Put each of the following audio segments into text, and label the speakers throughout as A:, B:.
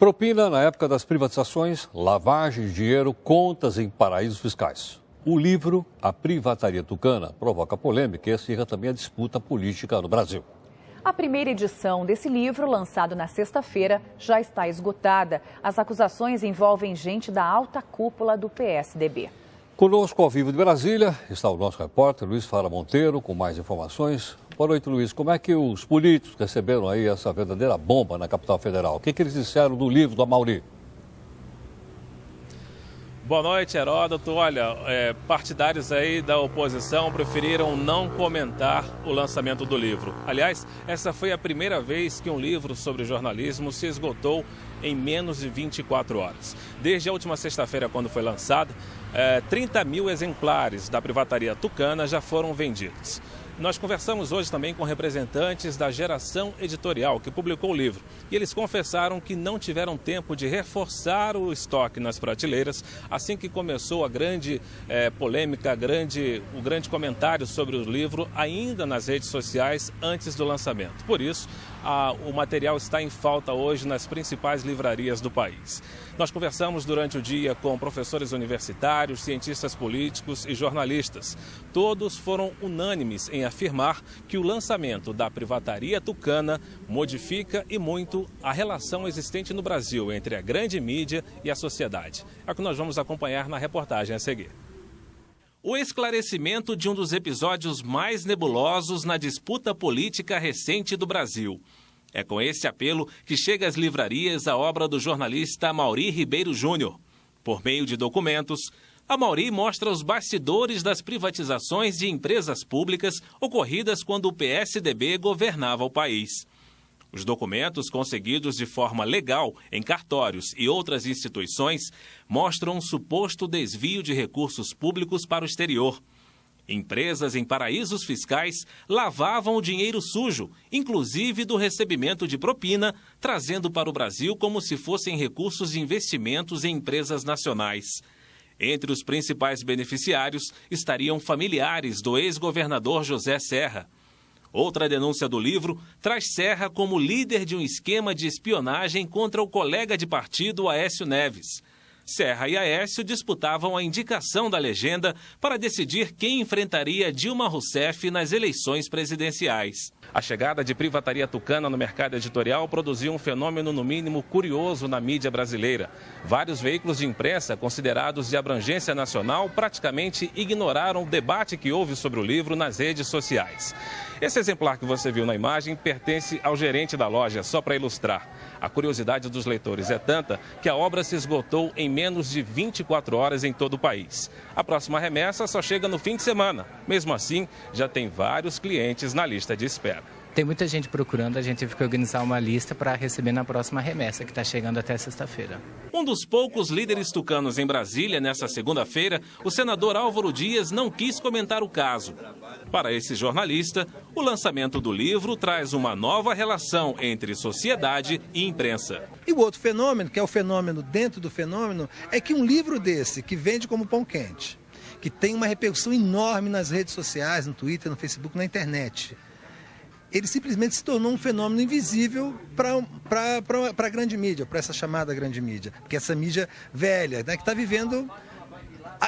A: Propina na época das privatizações, lavagem de dinheiro, contas em paraísos fiscais. O livro A Privataria Tucana provoca polêmica e acirra também a disputa política no Brasil.
B: A primeira edição desse livro, lançado na sexta-feira, já está esgotada. As acusações envolvem gente da alta cúpula do PSDB.
A: Conosco ao vivo de Brasília está o nosso repórter Luiz Fara Monteiro com mais informações. Boa noite, Luiz. Como é que os políticos receberam aí essa verdadeira bomba na capital federal? O que eles disseram do livro do Amaury?
C: Boa noite, Heródoto. Olha, partidários aí da oposição preferiram não comentar o lançamento do livro. Aliás, essa foi a primeira vez que um livro sobre jornalismo se esgotou em menos de 24 horas. Desde a última sexta-feira, quando foi lançado, 30 mil exemplares da Privataria Tucana já foram vendidos. Nós conversamos hoje também com representantes da Geração Editorial, que publicou o livro. E eles confessaram que não tiveram tempo de reforçar o estoque nas prateleiras assim que começou a grande polêmica, o grande comentário sobre o livro ainda nas redes sociais antes do lançamento. Por isso, o material está em falta hoje nas principais livrarias do país. Nós conversamos durante o dia com professores universitários, cientistas políticos e jornalistas. Todos foram unânimes em afirmar que o lançamento da Privataria Tucana modifica e muito a relação existente no Brasil entre a grande mídia e a sociedade. É o que nós vamos acompanhar na reportagem a seguir. O esclarecimento de um dos episódios mais nebulosos na disputa política recente do Brasil. É com esse apelo que chega às livrarias a obra do jornalista Amaury Ribeiro Júnior. Por meio de documentos, Amaury mostra os bastidores das privatizações de empresas públicas ocorridas quando o PSDB governava o país. Os documentos conseguidos de forma legal em cartórios e outras instituições mostram um suposto desvio de recursos públicos para o exterior. Empresas em paraísos fiscais lavavam o dinheiro sujo, inclusive do recebimento de propina, trazendo para o Brasil como se fossem recursos de investimentos em empresas nacionais. Entre os principais beneficiários estariam familiares do ex-governador José Serra. Outra denúncia do livro traz Serra como líder de um esquema de espionagem contra o colega de partido Aécio Neves. Serra e Aécio disputavam a indicação da legenda para decidir quem enfrentaria Dilma Rousseff nas eleições presidenciais. A chegada de Privataria Tucana no mercado editorial produziu um fenômeno, no mínimo, curioso na mídia brasileira. Vários veículos de imprensa, considerados de abrangência nacional, praticamente ignoraram o debate que houve sobre o livro nas redes sociais. Esse exemplar que você viu na imagem pertence ao gerente da loja, só para ilustrar. A curiosidade dos leitores é tanta que a obra se esgotou em menos de 24 horas em todo o país. A próxima remessa só chega no fim de semana. Mesmo assim, já tem vários clientes na lista de espera.
D: Tem muita gente procurando, a gente teve que organizar uma lista para receber na próxima remessa, que está chegando até sexta-feira.
C: Um dos poucos líderes tucanos em Brasília, nessa segunda-feira, o senador Álvaro Dias não quis comentar o caso. Para esse jornalista, o lançamento do livro traz uma nova relação entre sociedade e imprensa.
E: E o outro fenômeno, que é o fenômeno dentro do fenômeno, é que um livro desse, que vende como pão quente, que tem uma repercussão enorme nas redes sociais, no Twitter, no Facebook, na internet, ele simplesmente se tornou um fenômeno invisível para a grande mídia, para essa chamada grande mídia. Porque essa mídia velha, né, que está vivendo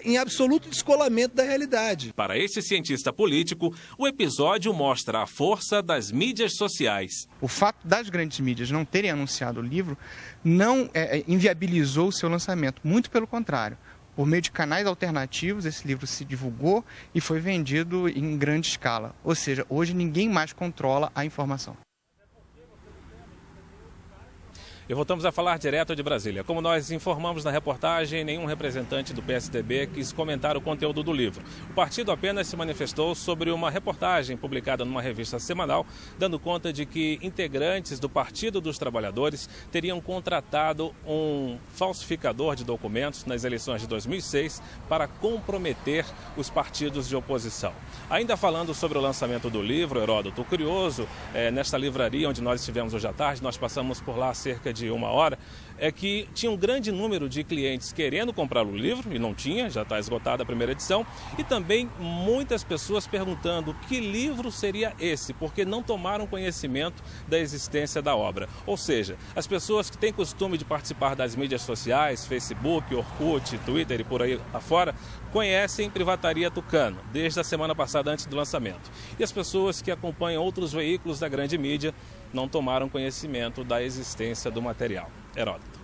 E: em absoluto descolamento da realidade.
C: Para esse cientista político, o episódio mostra a força das mídias sociais.
F: O fato das grandes mídias não terem anunciado o livro não inviabilizou o seu lançamento, muito pelo contrário. Por meio de canais alternativos, esse livro se divulgou e foi vendido em grande escala. Ou seja, hoje ninguém mais controla a informação.
C: E voltamos a falar direto de Brasília. Como nós informamos na reportagem, nenhum representante do PSDB quis comentar o conteúdo do livro. O partido apenas se manifestou sobre uma reportagem publicada numa revista semanal, dando conta de que integrantes do Partido dos Trabalhadores teriam contratado um falsificador de documentos nas eleições de 2006 para comprometer os partidos de oposição. Ainda falando sobre o lançamento do livro, Heródoto, curioso, nesta livraria onde nós estivemos hoje à tarde, nós passamos por lá cerca de uma hora, é que tinha um grande número de clientes querendo comprar o livro, e não tinha, já está esgotada a primeira edição, e também muitas pessoas perguntando que livro seria esse, porque não tomaram conhecimento da existência da obra. Ou seja, as pessoas que têm costume de participar das mídias sociais, Facebook, Orkut, Twitter e por aí afora, conhecem Privataria Tucano, desde a semana passada antes do lançamento. E as pessoas que acompanham outros veículos da grande mídia não tomaram conhecimento da existência do material. Heródoto.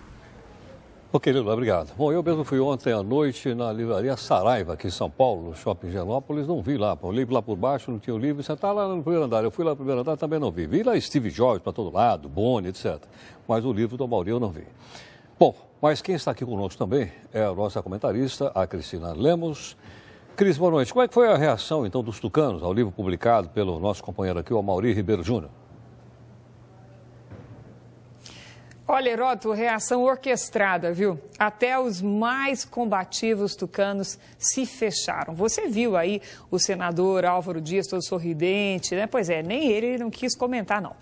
A: Ok, Lula, obrigado. Bom, eu mesmo fui ontem à noite na livraria Saraiva, aqui em São Paulo, no Shopping Higienópolis, não vi lá. Eu li lá por baixo, não tinha o livro, você está lá no primeiro andar. Eu fui lá no primeiro andar, também não vi. Vi lá Steve Jobs para todo lado, Boni, etc. Mas o livro do Amaury eu não vi. Bom, mas quem está aqui conosco também é a nossa comentarista, a Cristina Lemos. Cris, boa noite. Como é que foi a reação, então, dos tucanos ao livro publicado pelo nosso companheiro aqui, o Amaury Ribeiro Júnior?
G: Olha, Heródoto, reação orquestrada, viu? Até os mais combativos tucanos se fecharam. Você viu aí o senador Álvaro Dias todo sorridente, né? Pois é, nem ele não quis comentar, não.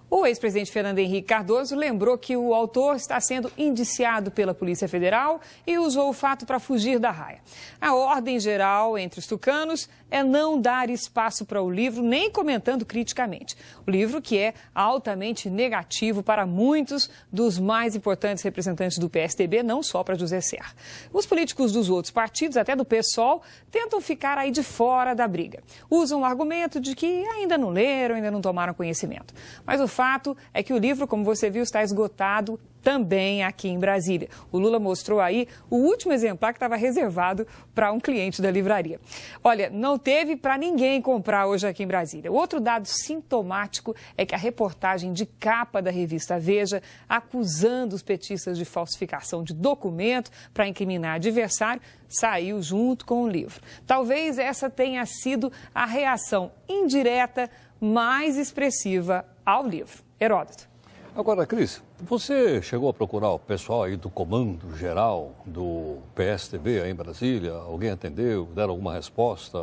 G: O ex-presidente Fernando Henrique Cardoso lembrou que o autor está sendo indiciado pela Polícia Federal e usou o fato para fugir da raia. A ordem geral entre os tucanos é não dar espaço para o livro, nem comentando criticamente. O livro que é altamente negativo para muitos dos mais importantes representantes do PSDB, não só para José Serra. Os políticos dos outros partidos, até do PSOL, tentam ficar aí de fora da briga. Usam o argumento de que ainda não leram, ainda não tomaram conhecimento. Mas o fato é que o livro, como você viu, está esgotado também aqui em Brasília. O Lula mostrou aí o último exemplar que estava reservado para um cliente da livraria. Olha, não teve para ninguém comprar hoje aqui em Brasília. Outro dado sintomático é que a reportagem de capa da revista Veja, acusando os petistas de falsificação de documento para incriminar adversário, saiu junto com o livro. Talvez essa tenha sido a reação indireta mais expressiva ao livro. Heródoto.
A: Agora, Cris, você chegou a procurar o pessoal aí do Comando Geral do PSDB aí em Brasília? Alguém atendeu? Deram alguma resposta?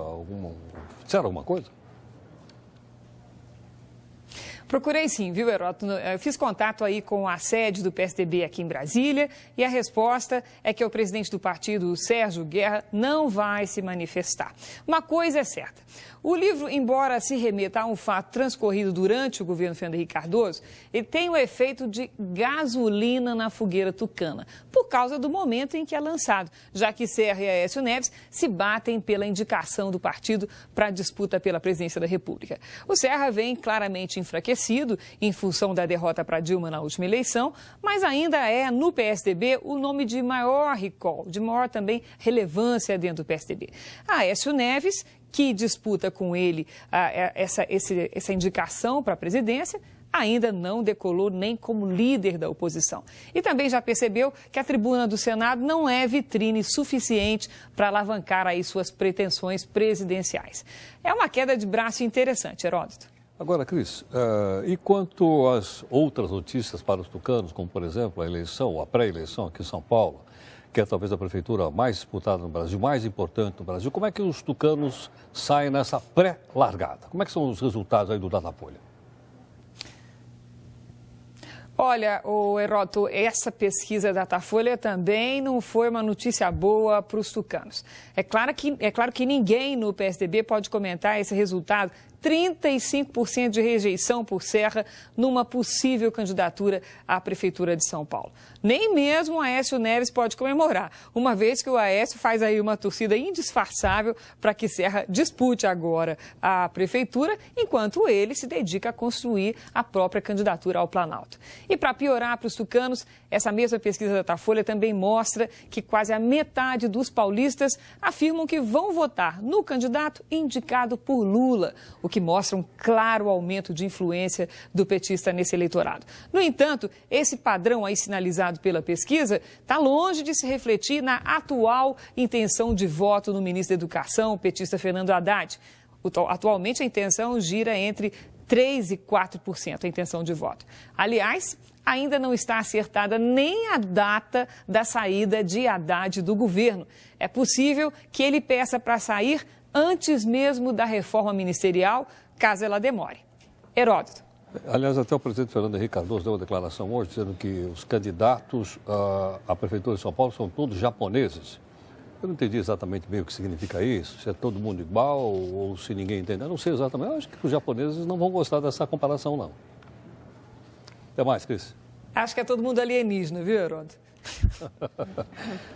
A: Disseram alguma coisa?
G: Procurei sim, viu, Heródoto? Eu fiz contato aí com a sede do PSDB aqui em Brasília e a resposta é que o presidente do partido, o Sérgio Guerra, não vai se manifestar. Uma coisa é certa, o livro, embora se remeta a um fato transcorrido durante o governo Fernando Henrique Cardoso, ele tem o efeito de gasolina na fogueira tucana, por causa do momento em que é lançado, já que Serra e Aécio Neves se batem pela indicação do partido para a disputa pela presidência da República. O Serra vem claramente enfraquecido em função da derrota para Dilma na última eleição, mas ainda é, no PSDB, o nome de maior recall, de maior também relevância dentro do PSDB. Aécio Neves, que disputa com ele essa indicação para a presidência, ainda não decolou nem como líder da oposição. E também já percebeu que a tribuna do Senado não é vitrine suficiente para alavancar aí suas pretensões presidenciais. É uma queda de braço interessante, Heródoto.
A: Agora, Cris, e quanto às outras notícias para os tucanos, como, por exemplo, a eleição, a pré-eleição aqui em São Paulo, que é talvez a prefeitura mais disputada no Brasil, mais importante no Brasil, como é que os tucanos saem nessa pré-largada? Como é que são os resultados aí do Datafolha?
G: Olha, Heródoto, essa pesquisa da Datafolha também não foi uma notícia boa para os tucanos. É claro que ninguém no PSDB pode comentar esse resultado. 35% de rejeição por Serra numa possível candidatura à Prefeitura de São Paulo. Nem mesmo o Aécio Neves pode comemorar, uma vez que o Aécio faz aí uma torcida indisfarçável para que Serra dispute agora a Prefeitura, enquanto ele se dedica a construir a própria candidatura ao Planalto. E para piorar para os tucanos, essa mesma pesquisa da Datafolha também mostra que quase a metade dos paulistas afirmam que vão votar no candidato indicado por Lula, o que mostra um claro aumento de influência do petista nesse eleitorado. No entanto, esse padrão aí sinalizado pela pesquisa está longe de se refletir na atual intenção de voto no ministro da Educação, o petista Fernando Haddad. Atualmente, a intenção gira entre 3% e 4% a intenção de voto. Aliás, ainda não está acertada nem a data da saída de Haddad do governo. É possível que ele peça para sair antes mesmo da reforma ministerial, caso ela demore. Heródoto.
A: Aliás, até o presidente Fernando Henrique Cardoso deu uma declaração hoje dizendo que os candidatos à Prefeitura de São Paulo são todos japoneses. Eu não entendi exatamente bem o que significa isso, se é todo mundo igual ou se ninguém entende. Eu não sei exatamente, eu acho que os japoneses não vão gostar dessa comparação, não. Até mais, Cris.
G: Acho que é todo mundo alienígena, viu, Heródoto?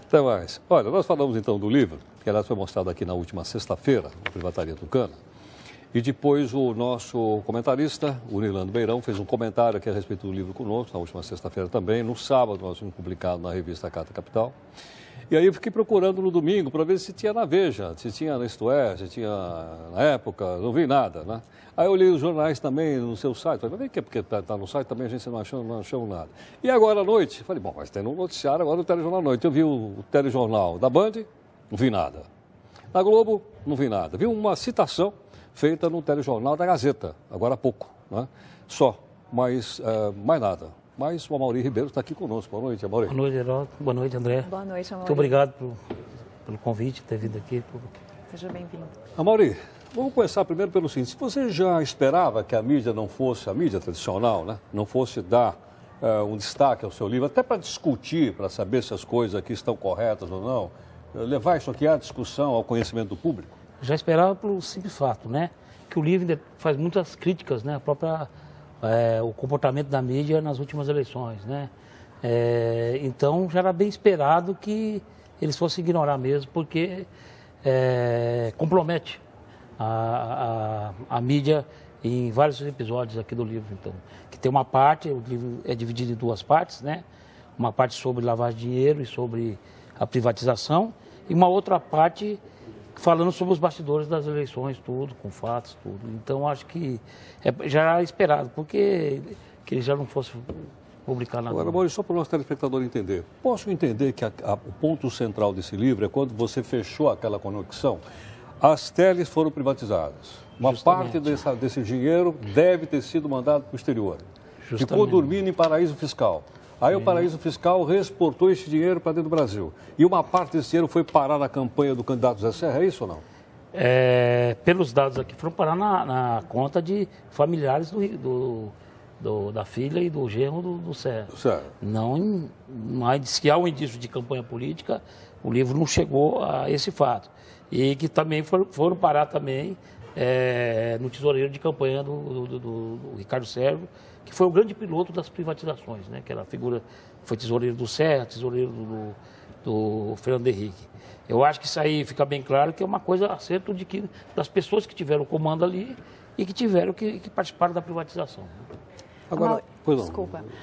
A: Até mais. Olha, nós falamos então do livro, que aliás foi mostrado aqui na última sexta-feira, na Privataria Tucana. E depois o nosso comentarista, o Nilando Beirão, fez um comentário aqui a respeito do livro conosco, na última sexta-feira também. No sábado nós fomos publicado na revista Carta Capital. E aí eu fiquei procurando no domingo para ver se tinha na Veja, se tinha na Isto É, se tinha na Época, não vi nada, né? Aí eu li os jornais também no seu site, falei, vem que porque está no site também a gente não achou nada. E agora à noite, falei, bom, mas tem no noticiário agora o telejornal à noite. Eu vi o telejornal da Band, não vi nada. Na Globo, não vi nada. Vi uma citação feita no telejornal da Gazeta, agora há pouco, né? Só, mas mais nada. Mas o Amaury Ribeiro está aqui conosco. Boa noite, Amaury.
H: Boa noite, Heródoto. Boa noite, André.
B: Boa noite, Amaury.
H: Muito obrigado pelo convite, ter vindo aqui.
B: Seja bem-vindo.
A: Amaury, vamos começar primeiro pelo seguinte. Se você já esperava que a mídia não fosse, a mídia tradicional, né, não fosse dar um destaque ao seu livro, até para discutir, para saber se as coisas aqui estão corretas ou não, levar isso aqui à discussão, ao conhecimento do público?
H: Já esperava pelo simples fato, né? Que o livro faz muitas críticas, né? O comportamento da mídia nas últimas eleições, né? Então já era bem esperado que eles fossem ignorar mesmo, porque compromete a mídia em vários episódios aqui do livro. Então, que tem uma parte, o livro é dividido em duas partes, né? Uma parte sobre lavagem de dinheiro e sobre a privatização, e uma outra parte falando sobre os bastidores das eleições, tudo, com fatos, tudo. Então, acho que já era esperado, porque que ele já não fosse publicar nada.
A: Agora, Maurício, só para o nosso telespectador entender, posso entender que o ponto central desse livro é quando você fechou aquela conexão, as teles foram privatizadas. Uma parte desse dinheiro deve ter sido mandado para o exterior.
H: Justamente.
A: Ficou dormindo em paraíso fiscal. Aí o paraíso fiscal reexportou esse dinheiro para dentro do Brasil. E uma parte desse dinheiro foi parar na campanha do candidato Zé Serra, é isso ou não?
H: Pelos dados aqui, foram parar na conta de familiares da filha e do genro do Serra.
A: Certo.
H: Mas que há um indício de campanha política, o livro não chegou a esse fato. E que também foram parar também no tesoureiro de campanha do Ricardo Servo, que foi o grande piloto das privatizações, né? Que era a figura, foi tesoureiro do Serra, tesoureiro do Fernando Henrique. Eu acho que isso aí fica bem claro que é uma coisa acerto das pessoas que tiveram o comando ali e que tiveram que participar da privatização.
A: Agora,
B: Desculpa.